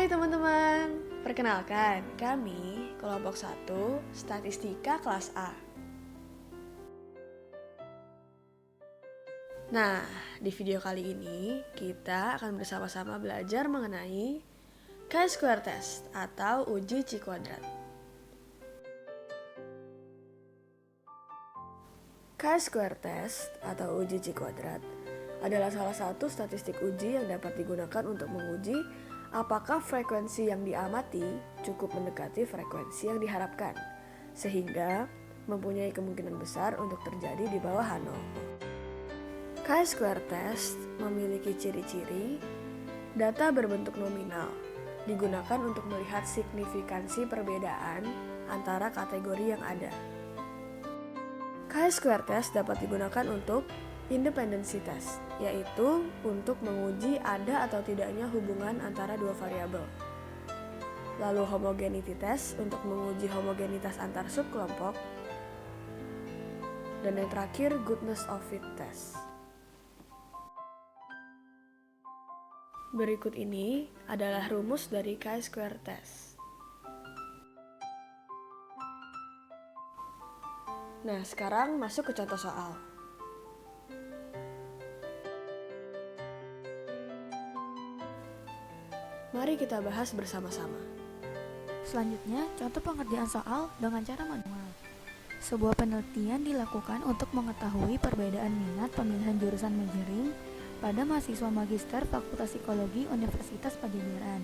Hai teman-teman, perkenalkan kami kelompok 1 Statistika kelas A. Nah, di video kali ini kita akan bersama-sama belajar mengenai chi-square test atau uji chi kuadrat. Chi-square test atau uji chi kuadrat adalah salah satu statistik uji yang dapat digunakan untuk menguji apakah frekuensi yang diamati cukup mendekati frekuensi yang diharapkan, sehingga mempunyai kemungkinan besar untuk terjadi di bawah H0. Chi-square test memiliki ciri-ciri data berbentuk nominal, digunakan untuk melihat signifikansi perbedaan antara kategori yang ada. Chi-square test dapat digunakan untuk independency test, yaitu untuk menguji ada atau tidaknya hubungan antara dua variabel. Lalu homogeneity test untuk menguji homogenitas antar subkelompok. Dan yang terakhir goodness of fit test. Berikut ini adalah rumus dari chi-square test. Nah, sekarang masuk ke contoh soal. Mari kita bahas bersama-sama. Selanjutnya, contoh pengerjaan soal dengan cara manual. Sebuah penelitian dilakukan untuk mengetahui perbedaan minat pemilihan jurusan majoring pada mahasiswa magister Fakultas Psikologi Universitas Padjadjaran.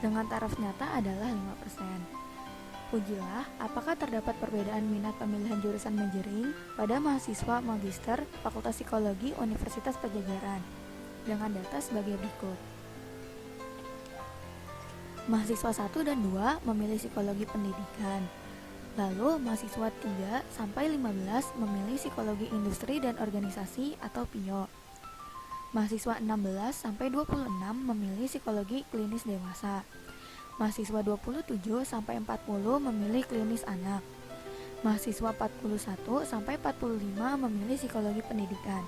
Dengan taraf nyata adalah 5%. Ujilah apakah terdapat perbedaan minat pemilihan jurusan majoring pada mahasiswa magister Fakultas Psikologi Universitas Padjadjaran dengan data sebagai berikut. Mahasiswa 1 dan 2 memilih psikologi pendidikan. Lalu mahasiswa 3 sampai 15 memilih psikologi industri dan organisasi atau PIO. Mahasiswa 16 sampai 26 memilih psikologi klinis dewasa. Mahasiswa 27 sampai 40 memilih klinis anak. Mahasiswa 41 sampai 45 memilih psikologi pendidikan.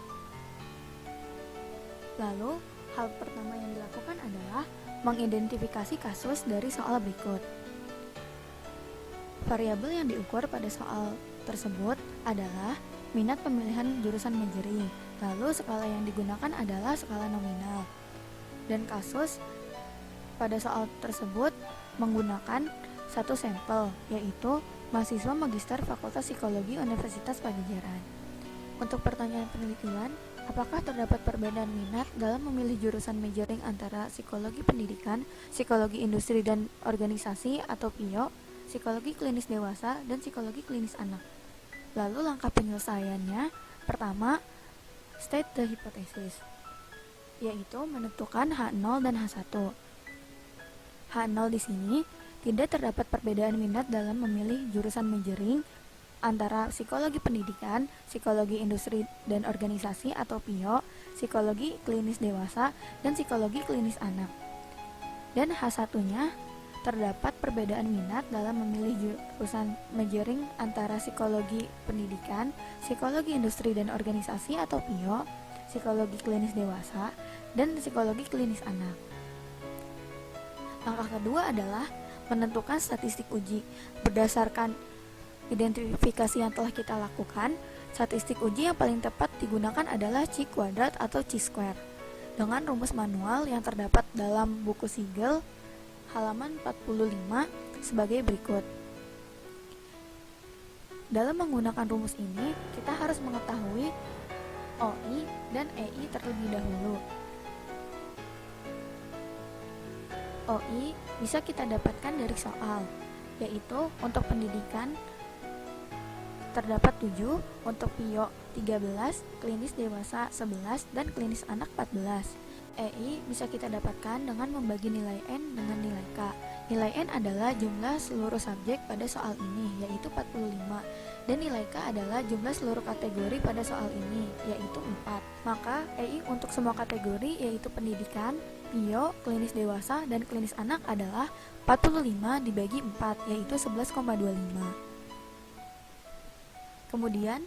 Lalu, hal pertama yang dilakukan adalah mengidentifikasi kasus dari soal berikut. Variabel yang diukur pada soal tersebut adalah minat pemilihan jurusan majoring, lalu skala yang digunakan adalah skala nominal. Dan kasus pada soal tersebut menggunakan satu sampel, yaitu mahasiswa magister Fakultas Psikologi Universitas Padjadjaran. Untuk pertanyaan penelitian, apakah terdapat perbedaan minat dalam memilih jurusan majoring antara psikologi pendidikan, psikologi industri dan organisasi atau PIO, psikologi klinis dewasa, dan psikologi klinis anak? Lalu langkah penyelesaiannya, pertama, state the hypothesis, yaitu menentukan H0 dan H1. H0 di sini tidak terdapat perbedaan minat dalam memilih jurusan majoring antara psikologi pendidikan, psikologi industri dan organisasi atau PIO, psikologi klinis dewasa, dan psikologi klinis anak. Dan H1-nya terdapat perbedaan minat dalam memilih jurusan majoring antara psikologi pendidikan, psikologi industri dan organisasi atau PIO, psikologi klinis dewasa, dan psikologi klinis anak. Langkah kedua adalah menentukan statistik uji. Berdasarkan identifikasi yang telah kita lakukan, statistik uji yang paling tepat digunakan adalah chi kuadrat atau chi-square dengan rumus manual yang terdapat dalam buku Sigel halaman 45 sebagai berikut. Dalam menggunakan rumus ini, kita harus mengetahui OI dan EI terlebih dahulu. OI bisa kita dapatkan dari soal, yaitu untuk pendidikan terdapat 7, untuk PIO 13, klinis dewasa 11, dan klinis anak 14. EI bisa kita dapatkan dengan membagi nilai N dengan nilai K. Nilai N adalah jumlah seluruh subjek pada soal ini, yaitu 45, dan nilai K adalah jumlah seluruh kategori pada soal ini, yaitu 4. Maka EI untuk semua kategori, yaitu pendidikan, PIO, klinis dewasa, dan klinis anak adalah 45 dibagi 4, yaitu 11,25. Kemudian,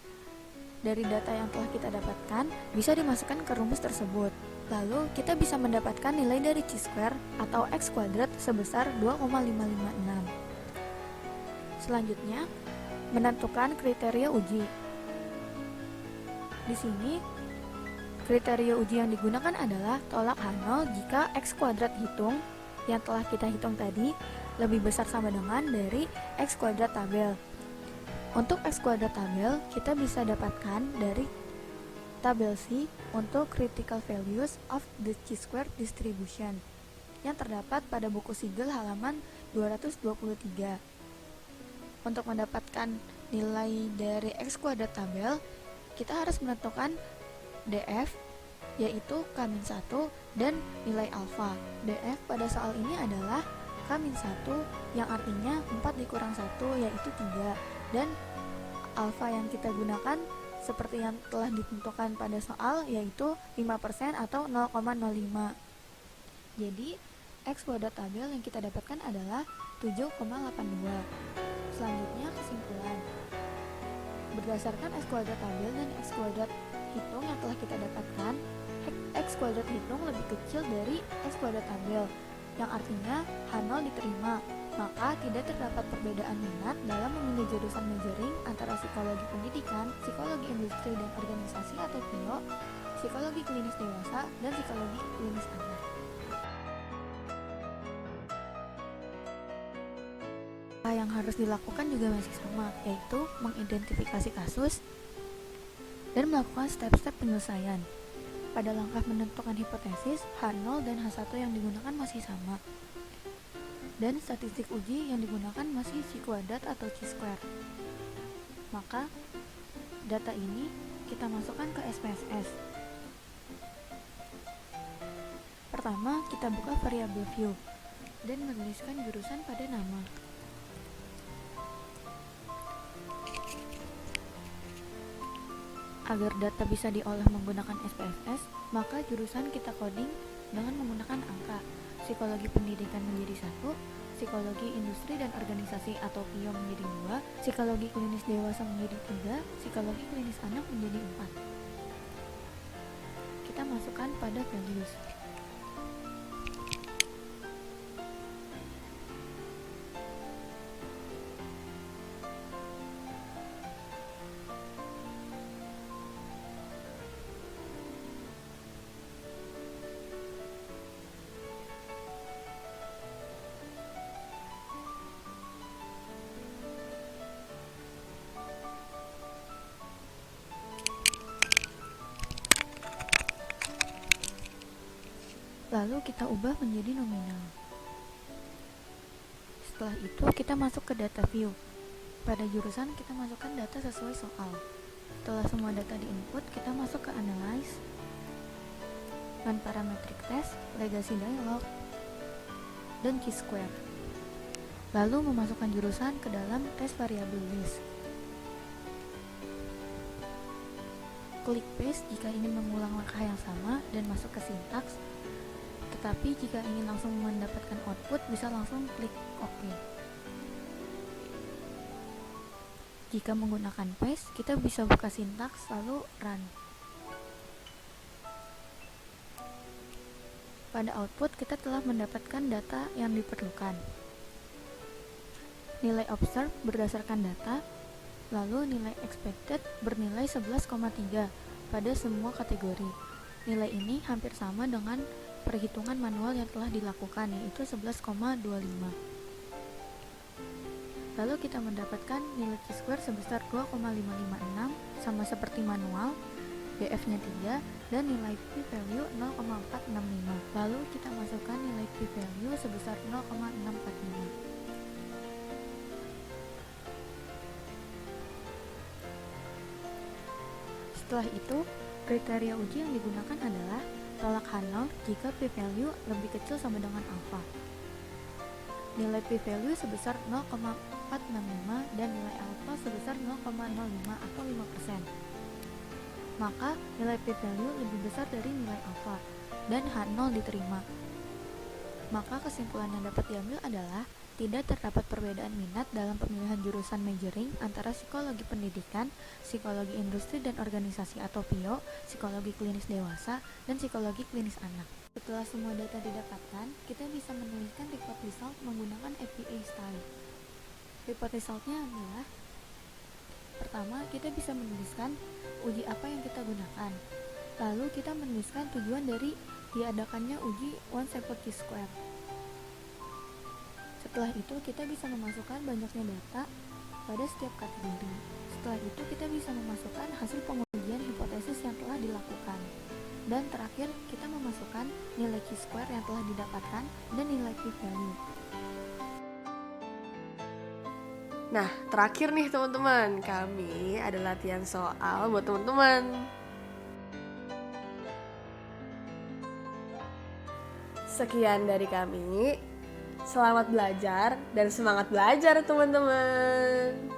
dari data yang telah kita dapatkan, bisa dimasukkan ke rumus tersebut. Lalu kita bisa mendapatkan nilai dari chi-square atau x kuadrat sebesar 2,556. Selanjutnya, menentukan kriteria uji. Di sini, kriteria uji yang digunakan adalah tolak H0 jika x kuadrat hitung yang telah kita hitung tadi lebih besar sama dengan dari x kuadrat tabel. Untuk x kuadrat tabel, kita bisa dapatkan dari tabel C untuk critical values of the chi-square distribution yang terdapat pada buku Siegel halaman 223. Untuk mendapatkan nilai dari x kuadrat tabel, kita harus menentukan df, yaitu k-1 dan nilai alfa. Df pada soal ini adalah k-1 yang artinya 4 dikurang 1 yaitu 3, dan alfa yang kita gunakan seperti yang telah ditentukan pada soal yaitu 5% atau 0,05. Jadi x kuadrat tabel yang kita dapatkan adalah 7,82. Selanjutnya kesimpulan. Berdasarkan x kuadrat tabel dan x kuadrat hitung yang telah kita dapatkan, x kuadrat hitung lebih kecil dari x kuadrat tabel, yang artinya H0 diterima. Maka tidak terdapat perbedaan minat dalam memilih jurusan majoring antara psikologi pendidikan, psikologi industri dan organisasi atau PIO, psikologi klinis dewasa, dan psikologi klinis anak. Apa yang harus dilakukan juga masih sama, yaitu mengidentifikasi kasus dan melakukan step-step penyelesaian. Pada langkah menentukan hipotesis, H0 dan H1 yang digunakan masih sama. Dan statistik uji yang digunakan masih chi kuadrat atau chi-square. Maka data ini kita masukkan ke SPSS. Pertama, kita buka variabel view dan menuliskan jurusan pada nama. Agar data bisa diolah menggunakan SPSS, maka jurusan kita coding dengan menggunakan angka. Psikologi pendidikan menjadi 1, psikologi industri dan organisasi atau PIO menjadi 2, psikologi klinis dewasa menjadi 3, psikologi klinis anak menjadi 4. Kita masukkan pada values. Lalu kita ubah menjadi nominal. Setelah itu kita masuk ke data view. Pada jurusan kita masukkan data sesuai soal. Setelah semua data diinput, kita masuk ke analyze, non-parametric test, legacy dialog, dan chi-square. Lalu memasukkan jurusan ke dalam test variable list. Klik paste jika ingin mengulang langkah yang sama dan masuk ke sintaks. Tetapi jika ingin langsung mendapatkan output, bisa langsung klik OK. Jika menggunakan paste, kita bisa buka sintaks lalu run. Pada output, kita telah mendapatkan data yang diperlukan. Nilai observed berdasarkan data, lalu nilai expected bernilai 11,3 pada semua kategori. Nilai ini hampir sama dengan perhitungan manual yang telah dilakukan, yaitu 11,25. Lalu kita mendapatkan nilai chi-square sebesar 2,556 sama seperti manual, df-nya 3, dan nilai p-value 0,465. Lalu kita masukkan nilai p-value sebesar 0,645. Setelah itu, kriteria uji yang digunakan adalah tolak H0 jika p-value lebih kecil sama dengan alpha. Nilai p-value sebesar 0,465 dan nilai alpha sebesar 0,05 atau 5%. Maka nilai p-value lebih besar dari nilai alpha dan H0 diterima. Maka kesimpulan yang dapat diambil adalah tidak terdapat perbedaan minat dalam pemilihan jurusan majoring antara psikologi pendidikan, psikologi industri dan organisasi atau PIO, psikologi klinis dewasa, dan psikologi klinis anak. Setelah semua data didapatkan, kita bisa menuliskan report result menggunakan APA style. Report resultnya adalah: pertama, kita bisa menuliskan uji apa yang kita gunakan. Lalu kita menuliskan tujuan dari diadakannya uji one sample Q-square. Setelah itu kita bisa memasukkan banyaknya data pada setiap kategori. Setelah itu kita bisa memasukkan hasil pengujian hipotesis yang telah dilakukan. Dan terakhir kita memasukkan nilai Q-square yang telah didapatkan dan nilai p-value. Nah, terakhir nih teman-teman, kami ada latihan soal buat teman-teman. Sekian dari kami. Selamat belajar dan semangat belajar teman-teman.